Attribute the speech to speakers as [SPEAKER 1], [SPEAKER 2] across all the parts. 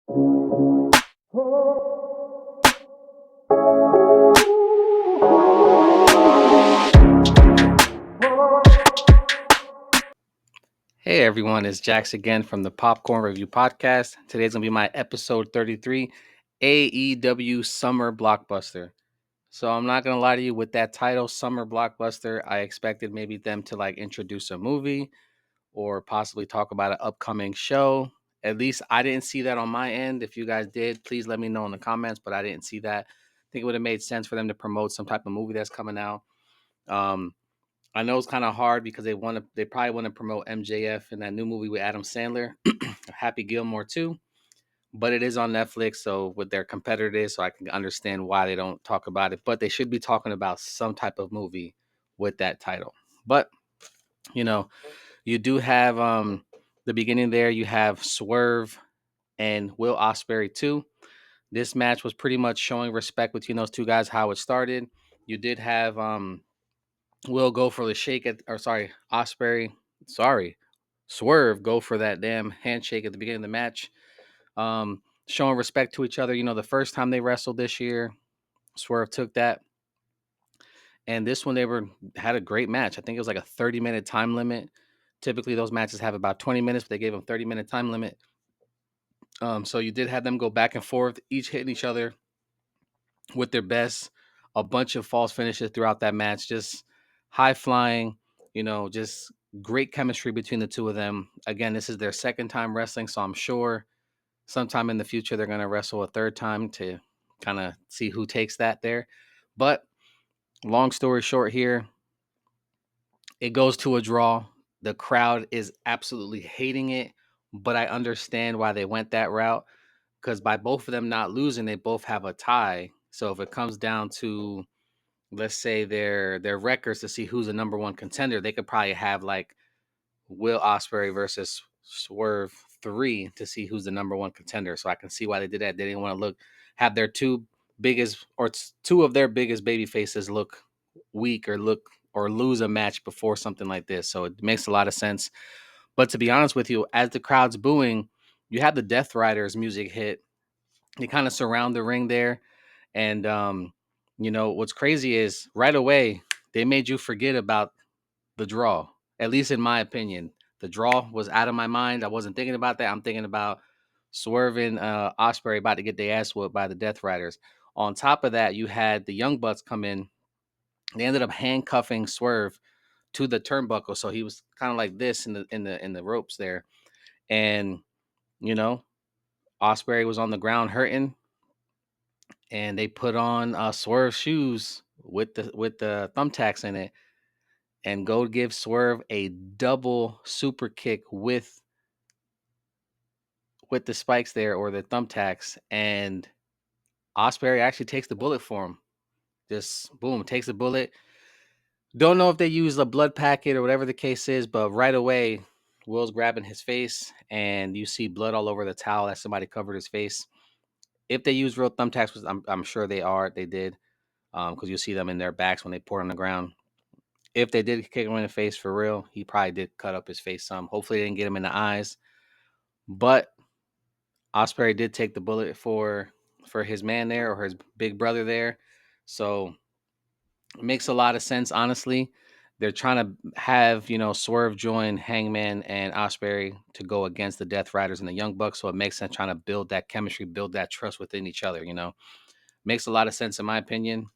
[SPEAKER 1] Hey everyone, it's Jax again from the Popcorn Review Podcast. Today's gonna be my episode 33, AEW Summer Blockbuster. So I'm not gonna lie to you, with that title, Summer Blockbuster, I expected maybe them to like introduce a movie or possibly talk about an upcoming show. At least I didn't see that on my end. If you guys did, please let me know in the comments, but I didn't see that. I think it would have made sense for them to promote some type of movie that's coming out. Um, I know it's kind of hard because they probably want to promote MJF in that new movie with Adam Sandler, Happy Gilmore too. But it is on Netflix, so with their competitors, so I can understand why they don't talk about it. But they should be talking about some type of movie with that title. But you know, you do have the beginning there. You have Swerve and Will Ospreay too. This match was pretty much showing respect between those two guys. How it started. You did have Will go for the shake Swerve go for that damn handshake at the beginning of the match. Showing respect to each other. You know, the first time they wrestled this year, Swerve took that. And this one had a great match. I think it was like a 30-minute time limit. Typically those matches have about 20 minutes, but they gave them 30-minute time limit. So you did have them go back and forth, each hitting each other with their best, a bunch of false finishes throughout that match, just high flying, just great chemistry between the two of them. Again, this is their second time wrestling, so I'm sure sometime in the future they're going to wrestle a third time to kind of see who takes that there. But long story short here, it goes to a draw. The crowd is absolutely hating it, but I understand why they went that route, because by both of them not losing, they both have a tie. So if it comes down to, let's say, their records to see who's the number one contender, they could probably have like Will Ospreay versus Swerve 3 to see who's the number one contender. So I can see why they did that. They didn't want to have their two of their biggest baby faces look weak or lose a match before something like this. So it makes a lot of sense. But to be honest with you, as the crowd's booing, you have the Death Riders music hit. They kind of surround the ring there. And what's crazy is right away they made you forget about the draw. At least in my opinion, the draw was out of my mind. I wasn't thinking about that. I'm thinking about Swerving Ospreay about to get their ass whooped by the Death Riders. On top of that, you had the Young Bucks come in. They ended up handcuffing Swerve to the turnbuckle, so he was kind of like this in the ropes there. And you know, Ospreay was on the ground hurting, and they put on Swerve shoes with the thumbtacks in it, and go give Swerve a double super kick with the spikes there, or the thumbtacks, and Ospreay actually takes the bullet for him. Just boom, takes the bullet. Don't know if they use a blood packet or whatever the case is, but right away, Will's grabbing his face, and you see blood all over the towel that somebody covered his face. If they use real thumbtacks, which I'm sure they did, because you see them in their backs when they pour it on the ground. If they did kick him in the face for real, he probably did cut up his face some. Hopefully, they didn't get him in the eyes. But Ospreay did take the bullet for his man there, or his big brother there. So it makes a lot of sense, honestly. They're trying to have, Swerve join Hangman and Ospreay to go against the Death Riders and the Young Bucks. So it makes sense trying to build that chemistry, build that trust within each other. Makes a lot of sense in my opinion.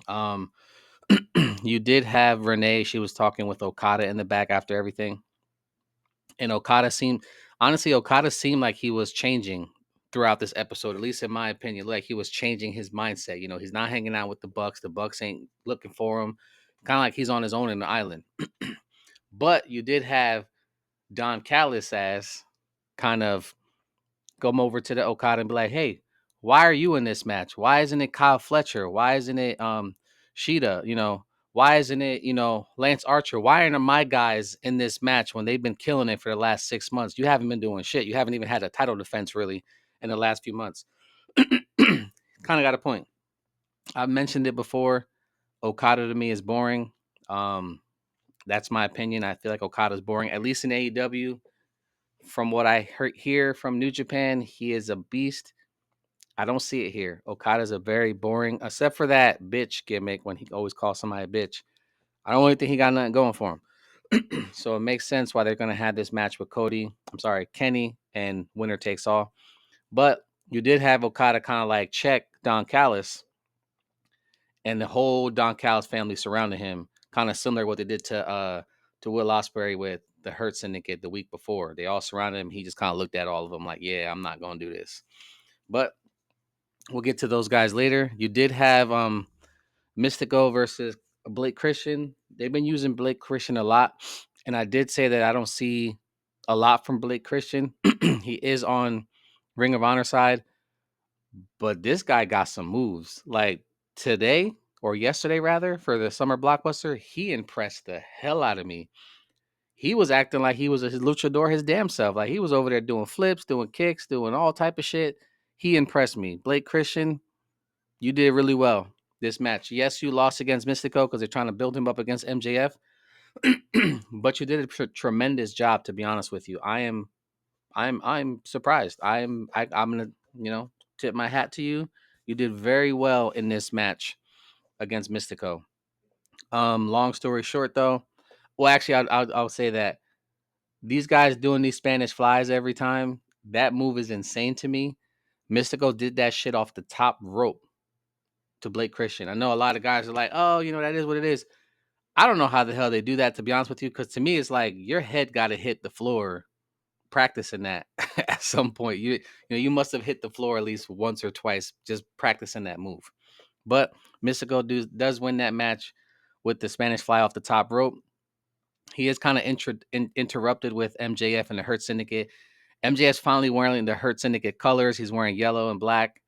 [SPEAKER 1] Um, you did have Renee. She was talking with Okada in the back after everything. And Okada seemed like he was changing throughout this episode, at least in my opinion. Like he was changing his mindset. He's not hanging out with the Bucks. The Bucks ain't looking for him. Kind of like he's on his own in the island. But you did have Don Callis ass kind of come over to the Okada and be like, "Hey, why are you in this match? Why isn't it Kyle Fletcher? Why isn't it Sheeta? Why isn't it, Lance Archer? Why aren't my guys in this match when they've been killing it for the last 6 months? You haven't been doing shit. You haven't even had a title defense really in the last few months." Kind of got a point. I've mentioned it before. Okada to me is boring. That's my opinion. I feel like Okada's boring, at least in AEW. from what I hear from New Japan, he is a beast. I don't see it here. Okada's a very boring, except for that bitch gimmick when he always calls somebody a bitch. I don't really think he got nothing going for him. So it makes sense why they're going to have this match with Kenny, and winner takes all. But you did have Okada kind of like check Don Callis and the whole Don Callis family surrounding him, kind of similar to what they did to Will Ospreay with the Hurt Syndicate the week before. They all surrounded him. He just kind of looked at all of them like, yeah, I'm not going to do this. But we'll get to those guys later. You did have Mystico versus Blake Christian. They've been using Blake Christian a lot. And I did say that I don't see a lot from Blake Christian. He is on Ring of Honor side, but this guy got some moves. Like today or yesterday, rather, for the Summer Blockbuster, he impressed the hell out of me. He was acting like he was a luchador his damn self. Like he was over there doing flips, doing kicks, doing all type of shit. He impressed me. Blake Christian, you did really well this match. Yes, you lost against Mystico because they're trying to build him up against MJF, but you did a tremendous job. To be honest with you, I'm surprised. I'm gonna tip my hat to you. You did very well in this match against Mystico. Long story short, though, well, actually, I'll say that these guys doing these Spanish flies every time, that move is insane to me. Mystico did that shit off the top rope to Blake Christian. I know a lot of guys are like, oh, that is what it is. I don't know how the hell they do that, to be honest with you, because to me, it's like your head got to hit the floor practicing that at some point. You must have hit the floor at least once or twice just practicing that move. But Mystico does win that match with the Spanish fly off the top rope. He is kind of interrupted with MJF and the Hurt Syndicate. MJF's finally wearing the Hurt Syndicate colors. He's wearing yellow and black.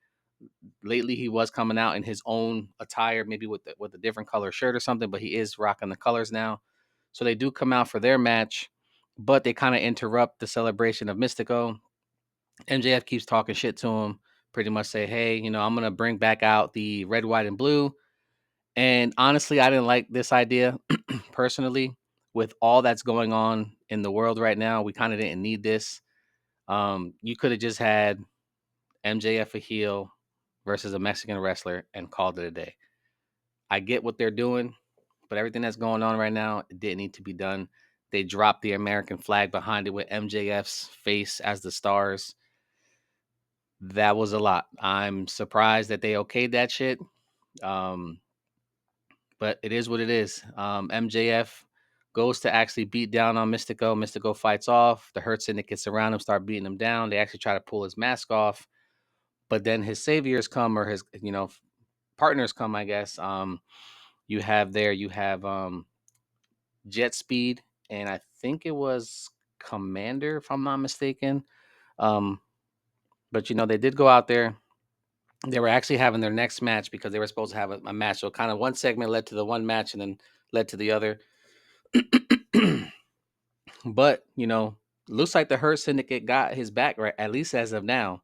[SPEAKER 1] Lately, he was coming out in his own attire, maybe with a different color shirt or something, but he is rocking the colors now. So they do come out for their match, but they kind of interrupt the celebration of Mystico. MJF keeps talking shit to him, pretty much say, hey, I'm going to bring back out the red, white, and blue. And honestly, I didn't like this idea personally. With all that's going on in the world right now, we kind of didn't need this. You could have just had MJF a heel versus a Mexican wrestler and called it a day. I get what they're doing, but everything that's going on right now, it didn't need to be done. They dropped the American flag behind it with MJF's face as the stars. That was a lot. I'm surprised that they okayed that shit. Um, but it is what it is. MJF goes to actually beat down on Mystico. Mystico fights off. The Hurt Syndicate surround him, start beating him down. They actually try to pull his mask off, but then his saviors come, or his partners come, I guess. You have Jet Speed, and I think it was Commander, if I'm not mistaken. Um, but they did go out there. They were actually having their next match because they were supposed to have a match. So kind of one segment led to the one match and then led to the other. But looks like the Hurt Syndicate got his back, right, at least as of now.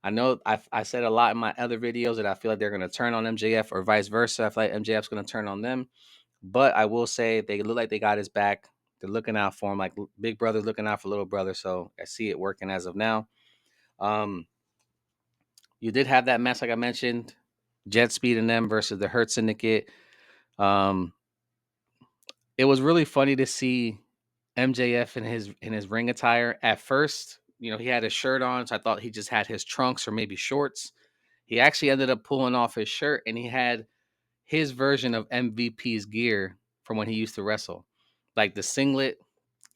[SPEAKER 1] I know I said a lot in my other videos that I feel like they're going to turn on MJF or vice versa. I feel like MJF's going to turn on them. But I will say they look like they got his back. They're looking out for him, like big brother looking out for little brother. So I see it working as of now. Um, you did have that match, like I mentioned, Jet Speed and them versus the Hurt Syndicate. Um, it was really funny to see MJF in his ring attire. At first, he had his shirt on, so I thought he just had his trunks or maybe shorts. He actually ended up pulling off his shirt, and he had his version of MVP's gear from when he used to wrestle, like the singlet,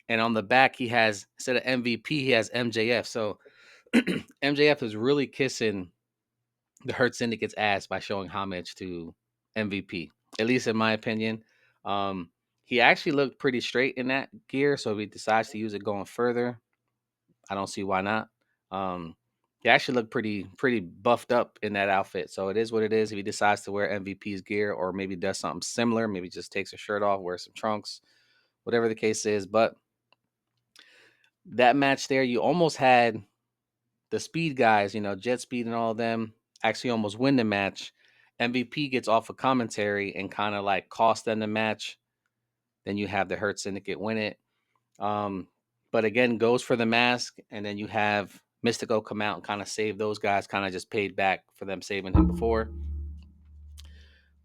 [SPEAKER 1] and on the back he has, instead of MVP, he has MJF. So MJF is really kissing the Hurt Syndicate's ass by showing homage to MVP, at least in my opinion. He actually looked pretty straight in that gear, so if he decides to use it going further, I don't see why not. Um, he actually looked pretty buffed up in that outfit, so it is what it is. If he decides to wear MVP's gear, or maybe does something similar, maybe just takes a shirt off, wears some trunks, whatever the case is. But that match there, you almost had the speed guys, Jet Speed and all of them, actually almost win the match. MVP gets off a commentary and kind of like cost them the match. Then you have the Hurt Syndicate win it. Um, but again, goes for the mask, and then you have Mystico come out and kind of save those guys, kind of just paid back for them saving him before.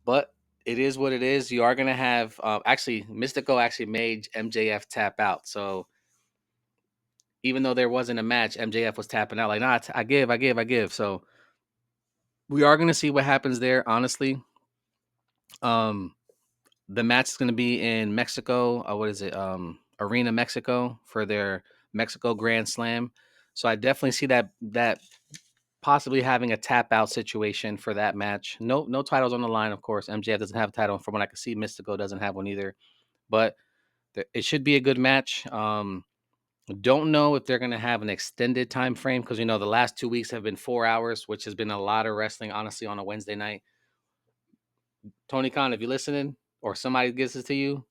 [SPEAKER 1] But it is what it is. You are gonna have actually Mystico actually made MJF tap out. So even though there wasn't a match, MJF was tapping out like, nah, I give, I give, I give. So we are gonna see what happens there. Honestly, um, the match is gonna be in Mexico. What is it? Arena Mexico for their Mexico Grand Slam. So I definitely see that possibly having a tap out situation for that match. No titles on the line, of course. MJF doesn't have a title. From what I can see, Mystico doesn't have one either. But it should be a good match. Don't know if they're gonna have an extended time frame because the last 2 weeks have been 4 hours, which has been a lot of wrestling, honestly, on a Wednesday night. Tony Khan, if you're listening, or somebody gets this to you,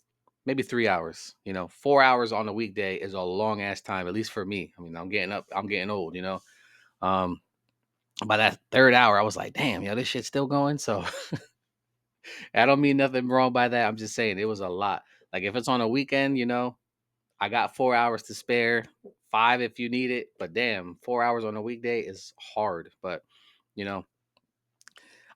[SPEAKER 1] maybe 3 hours. 4 hours on a weekday is a long ass time, at least for me. I mean, I'm getting up, I'm getting old. Um, by that third hour, I was like, damn, this shit's still going. So I don't mean nothing wrong by that. I'm just saying it was a lot. Like if it's on a weekend, I got 4 hours to spare, 5 if you need it. But damn, 4 hours on a weekday is hard. But you know,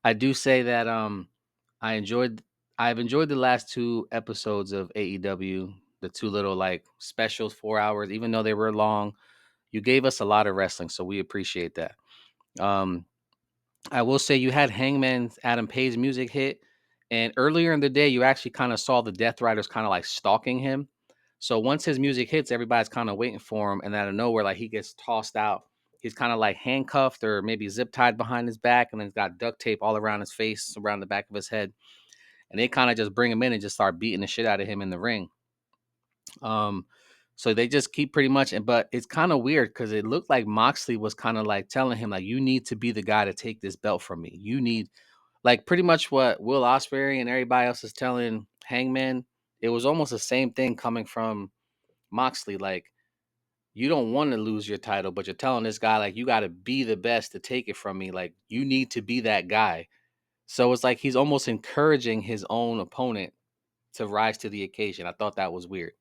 [SPEAKER 1] I do say that I enjoyed I've enjoyed the last two episodes of AEW, the two little like specials, 4 hours, even though they were long. You gave us a lot of wrestling, so we appreciate that. Um, I will say you had Hangman Adam Page music hit, and earlier in the day, you actually kind of saw the Death Riders kind of like stalking him. So once his music hits, everybody's kind of waiting for him, and out of nowhere, like he gets tossed out. He's kind of like handcuffed or maybe zip tied behind his back, and then he's got duct tape all around his face, around the back of his head, and they kind of just bring him in and just start beating the shit out of him in the ring. Um, so they just keep pretty much, but it's kind of weird because it looked like Moxley was kind of like telling him like, you need to be the guy to take this belt from me. You need like pretty much what Will Ospreay and everybody else is telling Hangman. It was almost the same thing coming from Moxley. Like you don't want to lose your title, but you're telling this guy like you got to be the best to take it from me. Like you need to be that guy. So it's like he's almost encouraging his own opponent to rise to the occasion. I thought that was weird.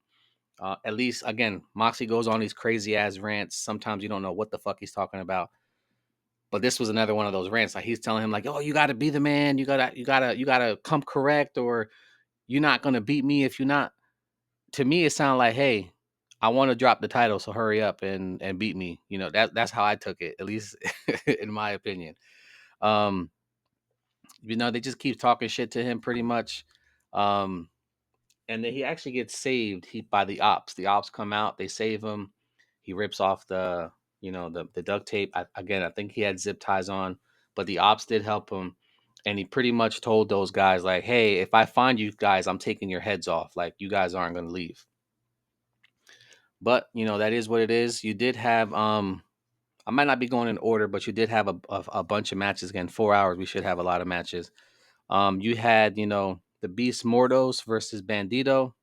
[SPEAKER 1] At least again, Moxie goes on these crazy ass rants. Sometimes you don't know what the fuck he's talking about. But this was another one of those rants. Like he's telling him, like, "Oh, you got to be the man. You gotta come correct, or you're not gonna beat me if you're not." To me, it sounded like, "Hey, I want to drop the title, so hurry up and beat me." That's how I took it, at least in my opinion. Um, they just keep talking shit to him pretty much. Um, and then he actually gets saved by the ops. The ops come out, they save him. He rips off the duct tape. Again, I think he had zip ties on, but the ops did help him, and he pretty much told those guys like, "Hey, if I find you guys, I'm taking your heads off. Like you guys aren't going to leave." But that is what it is. You did have I might not be going in order, but you did have a bunch of matches. Again, 4 hours. We should have a lot of matches. You had the Beast Mordos versus Bandito.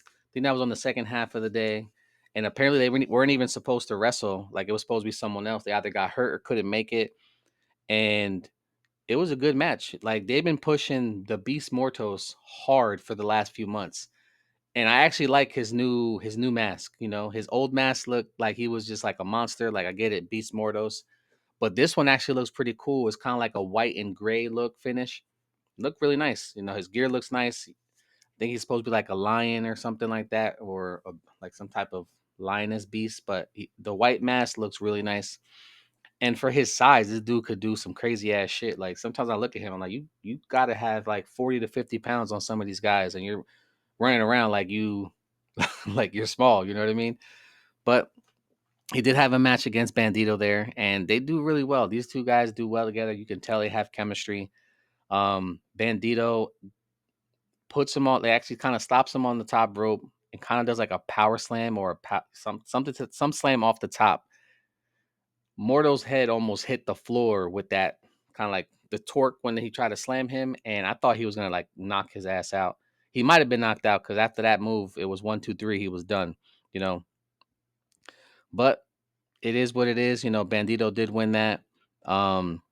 [SPEAKER 1] I think that was on the second half of the day. And apparently they weren't even supposed to wrestle. Like it was supposed to be someone else. They either got hurt or couldn't make it. And it was a good match. Like they've been pushing the Beast Mortos hard for the last few months. And I actually like his new mask. His old mask looked like he was just like a monster. Like I get it, Beast Mortos. But this one actually looks pretty cool. It's kind of like a white and gray look finish. Look really nice. His gear looks nice. Think he's supposed to be like a lion or something like that, or like some type of lioness beast. But the white mask looks really nice, and for his size, this dude could do some crazy ass shit. Like sometimes I look at him, I'm like, you got to have like 40 to 50 pounds on some of these guys, and you're running around like you, like you're small. You know what I mean? But he did have a match against Bandito there, and they do really well. These two guys do well together. You can tell they have chemistry. Bandito puts him on. They actually kind of stops him on the top rope and kind of does like a power slam or some slam off the top. Morto's head almost hit the floor with that kind of like the torque when he tried to slam him, and I thought he was gonna like knock his ass out. He might have been knocked out because after that move, it was 1, 2, 3. He was done. You know, but it is what it is. Bandito did win that. Um,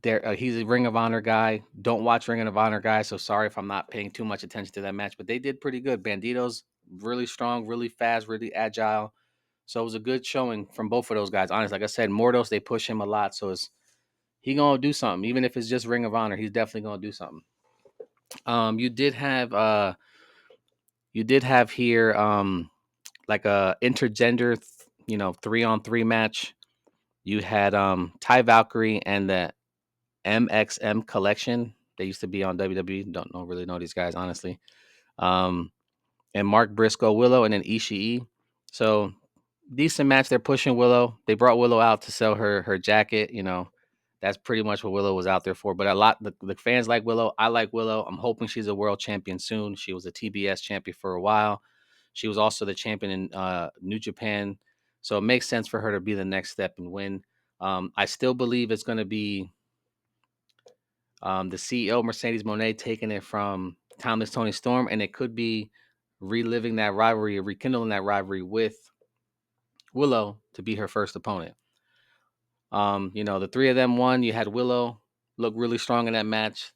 [SPEAKER 1] he's a Ring of Honor guy. Don't watch Ring of Honor guys, so sorry if I'm not paying too much attention to that match. But they did pretty good. Bandito's really strong, really fast, really agile. So it was a good showing from both of those guys. Honestly, like I said, Mordos, they push him a lot, so he gonna do something, even if it's just Ring of Honor. He's definitely gonna do something. Um, you did have uh, you did have here like a intergender, 3-on-3 match. You had Ty Valkyrie and the MXM Collection. They used to be on WWE. Don't know really know these guys honestly. Um, and Mark Briscoe, Willow, and then Ishii. So decent match. They're pushing Willow. They brought Willow out to sell her jacket. That's pretty much what Willow was out there for. But a lot the fans like Willow. I like Willow. I'm hoping she's a world champion soon. She was a TBS champion for a while. She was also the champion in New Japan. So it makes sense for her to be the next step and win. I still believe it's going to be the CEO Mercedes Monet taking it from Timeless Tony Storm, and it could be reliving that rivalry, or rekindling that rivalry with Willow to be her first opponent. The three of them won. You had Willow look really strong in that match.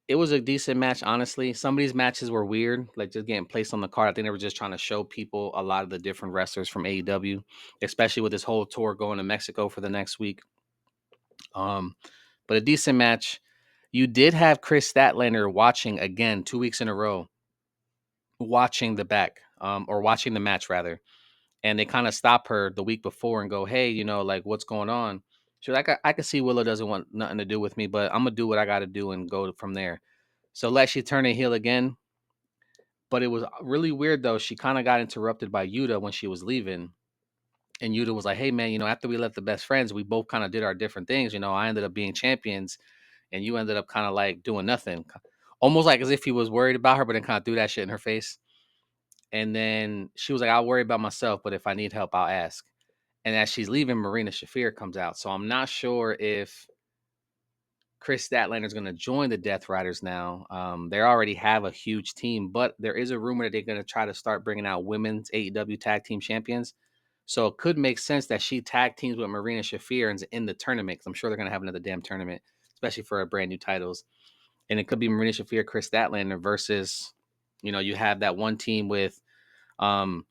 [SPEAKER 1] It was a decent match, honestly. Some of these matches were weird, like just getting placed on the card. I think they were just trying to show people a lot of the different wrestlers from AEW, especially with this whole tour going to Mexico for the next week. Um, but a decent match. You did have Chris Statlander watching again 2 weeks in a row, watching the back, or watching the match rather. And they kind of stop her the week before and go, "Hey, like what's going on?" She's like, "I can see Willow doesn't want nothing to do with me, but I'm gonna do what I got to do and go from there." So let she turn a heel again, but it was really weird though. She kind of got interrupted by Yuta when she was leaving, and Yuta was like, "Hey man, after we left the best friends, we both kind of did our different things. I ended up being champions, and you ended up kind of like doing nothing, almost like as if he was worried about her, but then kind of threw that shit in her face." And then she was like, "I'll worry about myself, but if I need help, I'll ask." And as she's leaving, Marina Shafir comes out. So I'm not sure if Chris Statlander is going to join the Death Riders now. They already have a huge team, but there is a rumor that they're going to try to start bringing out women's AEW tag team champions. So it could make sense that she tag teams with Marina Shafir and in the tournament. 'Cause I'm sure they're going to have another damn tournament, especially for brand new titles. And it could be Marina Shafir, Chris Statlander versus, you have that one team with um,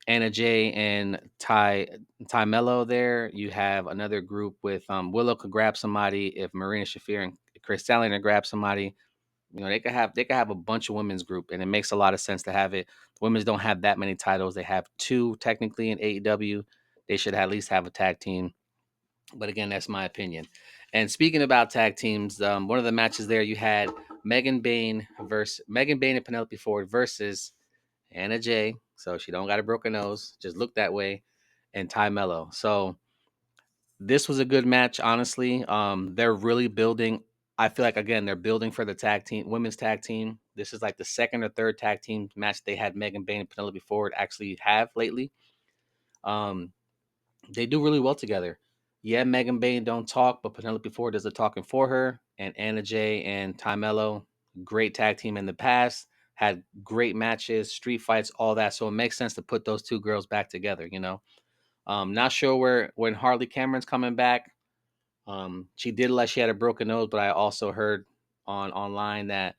[SPEAKER 1] Anna Jay and Ty Mello there. You have another group with Willow could grab somebody if Marina Shafir and Chris Salinger grab somebody. They could have a bunch of women's group, and it makes a lot of sense to have it. The women's don't have that many titles. They have two technically in AEW. They should at least have a tag team. But again, that's my opinion. And speaking about tag teams, one of the matches there you had Megan Bain and Penelope Ford versus Anna Jay, so she don't got a broken nose, just look that way, and Ty Mello. So this was a good match, honestly. They're really building. I feel like again they're building for the tag team, women's tag team. This is like the second or third tag team match they had Megan Bain and Penelope Ford actually have lately. Um, they do really well together. Yeah, Megan Bain don't talk, but Penelope Ford does the talking for her. And Anna Jay and Ty Mello, great tag team in the past, had great matches, street fights, all that. So it makes sense to put those two girls back together. Not sure when Harley Cameron's coming back. She did like she had a broken nose, but I also heard online that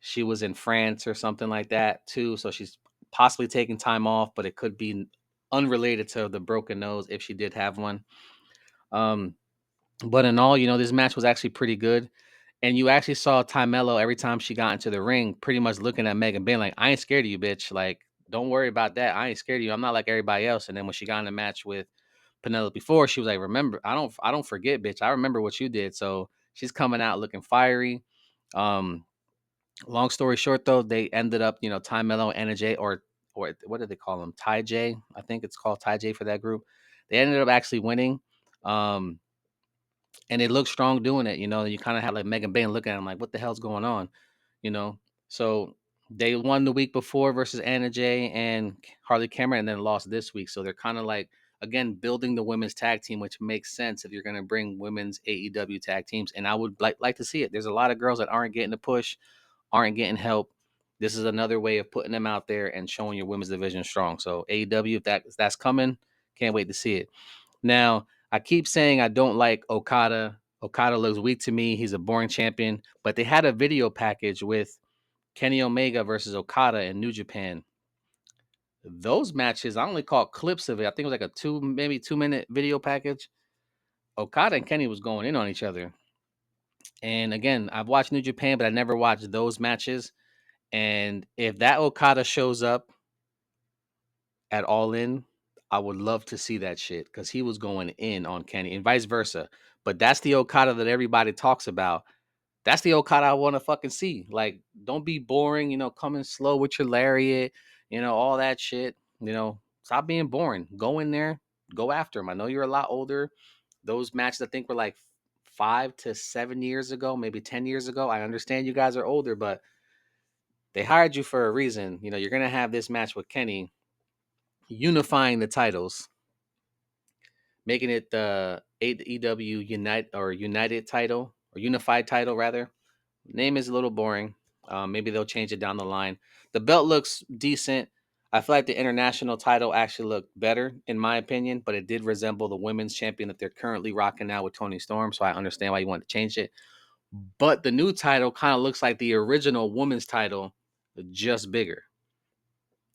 [SPEAKER 1] she was in France or something like that too. So she's possibly taking time off, but it could be unrelated to the broken nose if she did have one. Um, but in all, this match was actually pretty good. And you actually saw Ty Mello every time she got into the ring, pretty much looking at Megan Bain like, "I ain't scared of you, bitch. Like, don't worry about that. I ain't scared of you. I'm not like everybody else." And then when she got in the match with Penelope Ford, she was like, "Remember, I don't forget, bitch. I remember what you did." So she's coming out looking fiery. Um, Long story short, though, they ended up, Ty Mello, Anna J, or what did they call him? Ty J, I think it's called Ty J for that group. They ended up actually winning. Um, and they look strong doing it. You kind of had like Megan Bain looking at him like, "What the hell's going on?" You know. So they won the week before versus Anna Jay and Harley Cameron, and then lost this week. So they're kind of like again building the women's tag team, which makes sense if you're going to bring women's AEW tag teams. And I would like to see it. There's a lot of girls that aren't getting the push, aren't getting help. This is another way of putting them out there and showing your women's division strong. So AEW, if that's coming, can't wait to see it. Now, I keep saying I don't like Okada. Okada looks weak to me. He's a boring champion. But they had a video package with Kenny Omega versus Okada in New Japan. Those matches, I only caught clips of it. I think it was like a maybe 2 minute video package. Okada and Kenny was going in on each other. And again, I've watched New Japan, but I never watched those matches. And if that Okada shows up at All In, I would love to see that shit because he was going in on Kenny and vice versa. But that's the Okada that everybody talks about. That's the Okada I want to fucking see. Like, don't be boring, coming slow with your lariat, all that shit. Stop being boring. Go in there, go after him. I know you're a lot older. Those matches I think were like 5 to 7 years ago, maybe 10 years ago. I understand you guys are older, but they hired you for a reason. You're gonna have this match with Kenny, unifying the titles, making it the AEW United title or Unified title rather. Name is a little boring. Maybe they'll change it down the line. The belt looks decent. I feel like the international title actually looked better, in my opinion, but it did resemble the women's champion that they're currently rocking now with Toni Storm. So I understand why you want to change it. But the new title kind of looks like the original women's title, just bigger.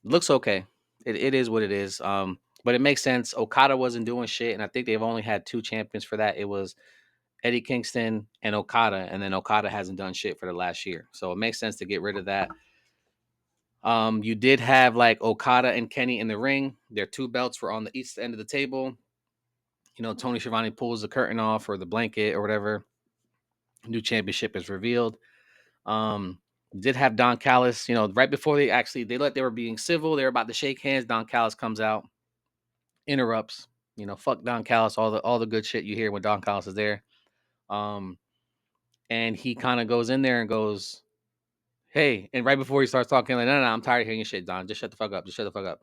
[SPEAKER 1] Looks okay. It is what it is. But it makes sense. Okada wasn't doing shit, and I think they've only had two champions for that. It was Eddie Kingston and Okada, and then Okada hasn't done shit for the last year. So it makes sense to get rid of that. You did have like Okada and Kenny in the ring. Their two belts were on the east end of the table. Tony Schiavone pulls the curtain off or the blanket or whatever. New championship is revealed. Did have Don Callis, right before they were being civil, they were about to shake hands. Don Callis comes out, interrupts. Fuck Don Callis, all the good shit you hear when Don Callis is there. Um, and he kind of goes in there and goes, "Hey," and right before he starts talking, like, no, I'm tired of hearing your shit, Don. Just shut the fuck up. Just shut the fuck up.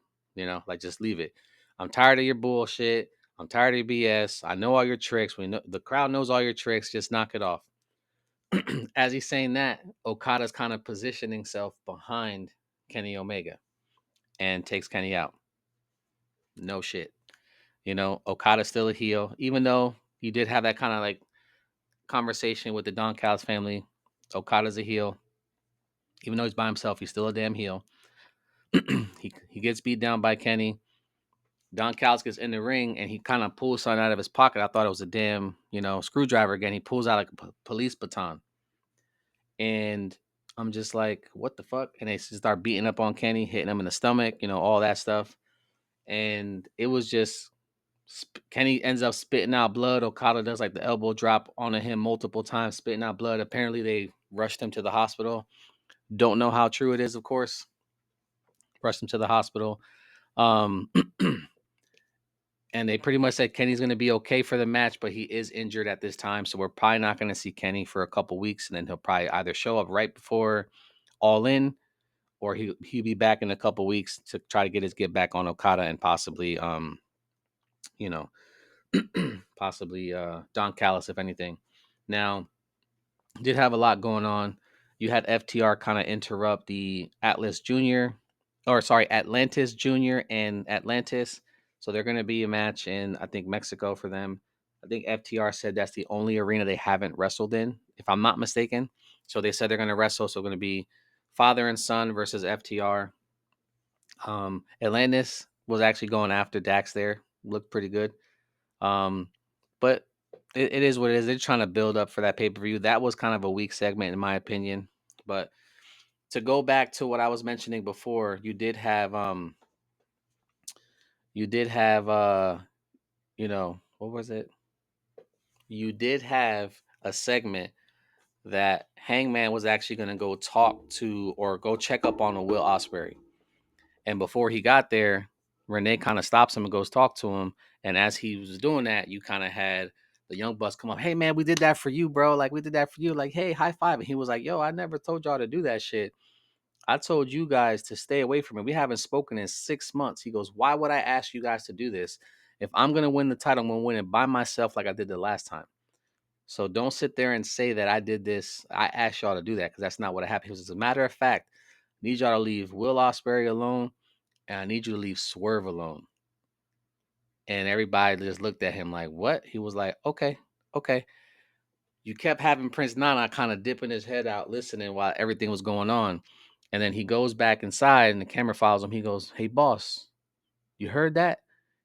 [SPEAKER 1] Like just leave it. I'm tired of your bullshit. I'm tired of your BS. I know all your tricks. We know the crowd knows all your tricks. Just knock it off. As he's saying that, Okada's kind of positioning himself behind Kenny Omega and takes Kenny out. No shit. Okada's still a heel, even though you did have that kind of like conversation with the Don Callis family. Okada's a heel. Even though he's by himself, he's still a damn heel. he gets beat down by Kenny. Don Callis gets in the ring and he kind of pulls something out of his pocket. I thought it was a damn, screwdriver again. He pulls out like a police baton. And I'm just like, what the fuck? And they start beating up on Kenny, hitting him in the stomach, all that stuff. And it was just Kenny ends up spitting out blood. Okada does like the elbow drop onto him multiple times, spitting out blood. Apparently, they rushed him to the hospital. Don't know how true it is, of course. Rushed him to the hospital. Um, and they pretty much said Kenny's going to be okay for the match, but he is injured at this time. So we're probably not going to see Kenny for a couple weeks. And then he'll probably either show up right before All In or he'll be back in a couple weeks to try to get back on Okada and possibly you know possibly Don Callis if anything. Now did have a lot going on. You had FTR kind of interrupt the Atlantis Junior and Atlantis. So they're going to be a match in I think Mexico for them. I think FTR said that's the only arena they haven't wrestled in, if I'm not mistaken. So they said they're going to wrestle. So going to be father and son versus FTR. Atlantis was actually going after Dax there. Looked pretty good. But it is what it is. They're trying to build up for that pay per view. That was kind of a weak segment, in my opinion. But to go back to what I was mentioning before, you did have, what was it? You did have a segment that Hangman was actually going to go talk to or go check up on a Will Ospreay. And before he got there, Renee kind of stops him and goes talk to him. And as he was doing that, you kind of had the Young Bucks come up. Hey, man, we did that for you, bro. Like, we did that for you. Like, hey, high five. And he was like, yo, I never told y'all to do that shit. I told you guys to stay away from it. We haven't spoken in 6 months. He goes, why would I ask you guys to do this? If I'm going to win the title, I'm going to win it by myself like I did the last time. So don't sit there and say that I did this. I asked y'all to do that because that's not what happened. He was, as a matter of fact, I need y'all to leave Will Ospreay alone and I need you to leave Swerve alone. And everybody just looked at him like, what? He was like, okay. You kept having Prince Nana kind of dipping his head out, listening while everything was going on. And then he goes back inside and the camera follows him. He goes, "Hey, boss, you heard that?"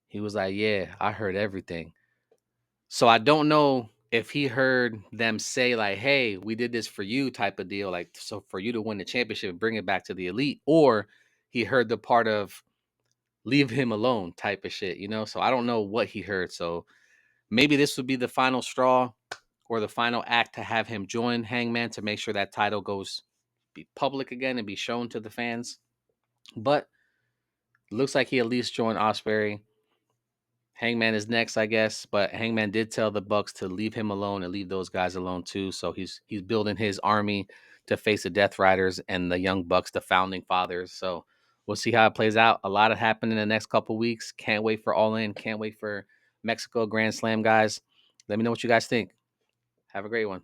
[SPEAKER 1] He was like, "Yeah, I heard everything." So I don't know if he heard them say like, "Hey, we did this for you," type of deal, like so for you to win the championship and bring it back to the elite, or he heard the part of leave him alone type of shit, you know? So I don't know what he heard. So maybe this would be the final straw or the final act to have him join Hangman to make sure that title goes be public again and be shown to the fans. But looks like he at least joined Osprey. Hangman is next, I guess, but Hangman did tell the Bucks to leave him alone and leave those guys alone too. So he's building his army to face the Death Riders and the Young Bucks, the founding fathers. So we'll see how it plays out. A lot of happening in the next couple weeks. Can't wait for All In. Can't wait for Mexico Grand Slam, guys. Let me know what you guys think. Have a great one.